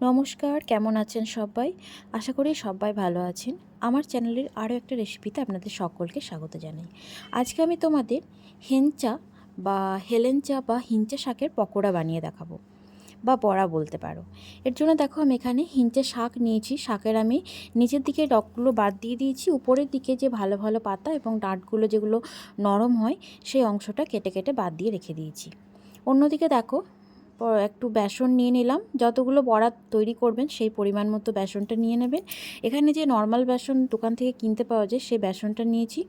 নমস্কার, কেমন আছেন সবাই? আশা করি সবাই ভালো আছেন। আমার চ্যানেলের আরও একটা রেসিপিতে আপনাদের সকলকে স্বাগত জানাই। আজকে আমি তোমাদের হেঞ্চা বা হেলেঞ্চা বা হিঞ্চা শাকের পকোড়া বানিয়ে দেখাবো, বা বড়া বলতে পারো। এর জন্য দেখো আমি এখানে হিঞ্চা শাক নিয়েছি। শাকের আমি নিচের দিকে ডগগুলো বাদ দিয়ে দিয়েছি, উপরের দিকে যে ভালো ভালো পাতা এবং ডাঁটগুলো যেগুলো নরম হয় সেই অংশটা কেটে কেটে বাদ দিয়ে রেখে দিয়েছি। অন্যদিকে দেখো একটু বেসন নিয়ে নিলাম। যতগুলো বড়া তৈরি করবেন সেই পরিমাণ মতো বেসনটা নিয়ে নেবেন। এখানে যে নর্মাল বেসন দোকান থেকে কিনতে পাওয়া যায় সেই বেসনটা নিয়েছি।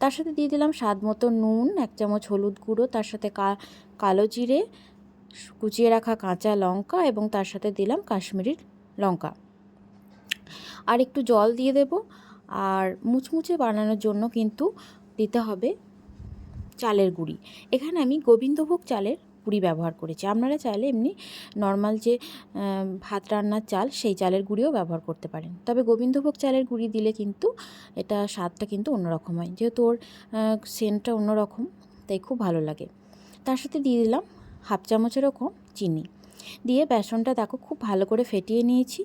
তার সাথে দিয়ে দিলাম স্বাদ মতো নুন, 1 চামচ হলুদ গুঁড়ো, তার সাথে কালো জিরে, কুচিয়ে রাখা কাঁচা লঙ্কা এবং তার সাথে দিলাম কাশ্মীরি লঙ্কা। আর একটু জল দিয়ে দেব। আর মুচমুচে বানানোর জন্য কিন্তু দিতে হবে চালের গুঁড়ি। এখানে আমি গোবিন্দভোগ চালের গুঁড়ি ব্যবহার করেছি। আপনারা চাইলে এমনি নর্মাল যে ভাত রান্নার চাল সেই চালের গুঁড়িও ব্যবহার করতে পারেন। তবে গোবিন্দভোগ চালের গুঁড়ি দিলে কিন্তু এটা স্বাদটা কিন্তু অন্যরকম হয়, যেহেতু ওর সেন্টটা অন্যরকম, তাই খুব ভালো লাগে। তার সাথে দিয়ে দিলাম 1/2 চামচেরও কম চিনি। দিয়ে বেসনটা দেখো খুব ভালো করে ফেটিয়ে নিয়েছি।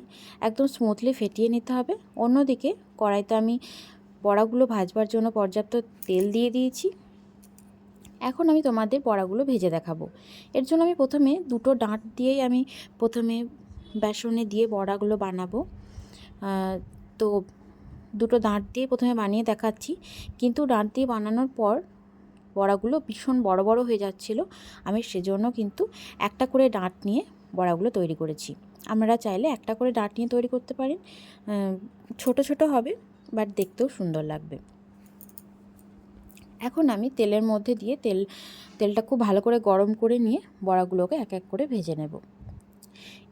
একদম স্মুথলি ফেটিয়ে নিতে হবে। অন্যদিকে কড়াইতে আমি বড়াগুলো ভাজবার জন্য পর্যাপ্ত তেল দিয়ে দিয়েছি। এখন আমি তোমাদের বড়াগুলো ভেজে দেখাবো। এর জন্য আমি প্রথমে দুটো ডাঁট দিয়েই আমি প্রথমে বেসনে দিয়ে বড়াগুলো বানাবো। তো দুটো ডাঁট দিয়ে প্রথমে বানিয়ে দেখাচ্ছি, কিন্তু ডাঁট দিয়ে বানানোর পর বড়াগুলো ভীষণ বড় বড় হয়ে যাচ্ছিল। আমি সেজন্য কিন্তু একটা করে ডাঁট নিয়ে বড়াগুলো তৈরি করেছি। আপনারা চাইলে একটা করে ডাঁট নিয়ে তৈরি করতে পারেন। ছোট ছোট হবে, বাট দেখতেও সুন্দর লাগবে। এখন আমি তেলের মধ্যে দিয়ে তেলটা খুব ভালো করে গরম করে নিয়ে বড়াগুলোকে এক এক করে ভেজে নেব।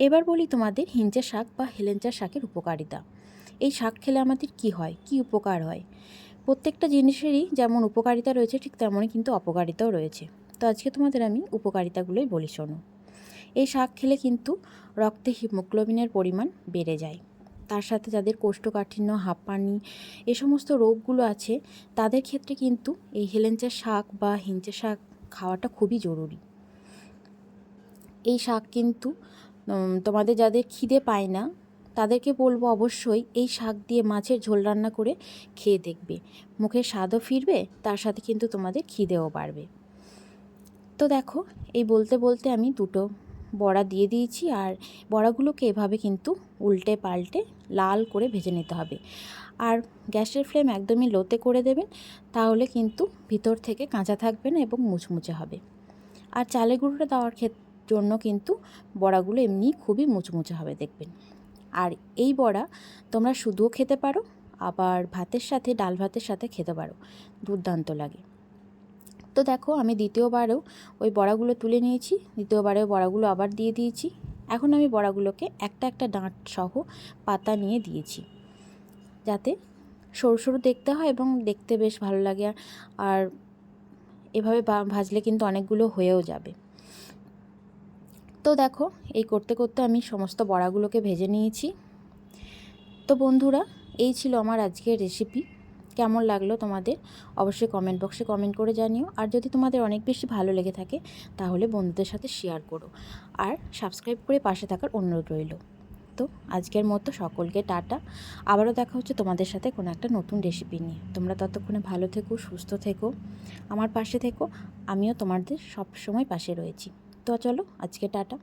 এবার বলি তোমাদের হিঞ্চা শাক বা হেলেঞ্চা শাকের উপকারিতা। এই শাক খেলে আমাদের কি হয়, কি উপকার হয়? প্রত্যেকটা জিনিসেরই যেমন উপকারিতা রয়েছে, ঠিক তেমনই কিন্তু অপকারিতাও রয়েছে। তো আজকে তোমাদের আমি উপকারিতাগুলোই বলি, শোনো। এই শাক খেলে কিন্তু রক্তে হিমোগ্লোবিনের পরিমাণ বেড়ে যায়। তার সাথে যাদের কোষ্ঠকাঠিন্য, হাঁপানি, এ সমস্ত রোগগুলো আছে তাদের ক্ষেত্রে কিন্তু এই হেলেঞ্চা শাক বা হিঞ্চা শাক খাওয়াটা খুবই জরুরি। এই শাক কিন্তু তোমাদের যাদের খিদে পায় না তাদেরকে বলবো অবশ্যই এই শাক দিয়ে মাছের ঝোল রান্না করে খেয়ে দেখবে। মুখের স্বাদও ফিরবে, তার সাথে কিন্তু তোমাদের খিদেও বাড়বে। তো দেখো, এই বলতে বলতে আমি দুটো বড়া দিয়ে দিয়েছি। আর বড়াগুলোকে এভাবে কিন্তু উল্টে পাল্টে লাল করে ভেজে নিতে হবে। আর গ্যাসের ফ্লেম একদমই লোতে করে দেবেন, তাহলে কিন্তু ভিতর থেকে কাঁচা থাকবে না এবং মুচমুচে হবে। আর চালের গুঁড়োটা দেওয়ার জন্য কিন্তু বড়াগুলো এমনি খুবই মুচমুচে হবে দেখবেন। আর এই বড়া তোমরা শুধুও খেতে পারো, আবার ভাতের সাথে, ডাল ভাতের সাথে খেতে পারো, দুর্দান্ত লাগে। তো দেখো, আমি দ্বিতীয়বারেও ওই বড়াগুলো তুলে নিয়েছি, দ্বিতীয়বারেও বড়াগুলো আবার দিয়ে দিয়েছি। এখন আমি বড়াগুলোকে একটা একটা ডাঁট সহ পাতা নিয়ে দিয়েছি, যাতে সরু সরু দেখতে হয় এবং দেখতে বেশ ভালো লাগে। আর এভাবে ভাজলে কিন্তু অনেকগুলো হয়েও যাবে। তো দেখো, এই করতে করতে আমি সমস্ত বড়াগুলোকে ভেজে নিয়েছি। তো বন্ধুরা, এই ছিল আমার আজকের রেসিপি। কেমন লাগলো তোমাদের অবশ্যই কমেন্ট বক্সে কমেন্ট করে জানিও। আর যদি তোমাদের অনেক বেশি ভালো লেগে থাকে তাহলে বন্ধুদের সাথে শেয়ার করো, আর সাবস্ক্রাইব করে পাশে থাকার অনুরোধ রইল। তো আজকের মতো সকলকে টাটা। আবারও দেখা হচ্ছে তোমাদের সাথে কোনো একটা নতুন রেসিপি নিয়ে। তোমরা ততক্ষণে ভালো থেকো, সুস্থ থেকো, আমার পাশে থেকো। আমিও তোমাদের সব সময় পাশে রয়েছি। তো চলো, আজকে টাটা।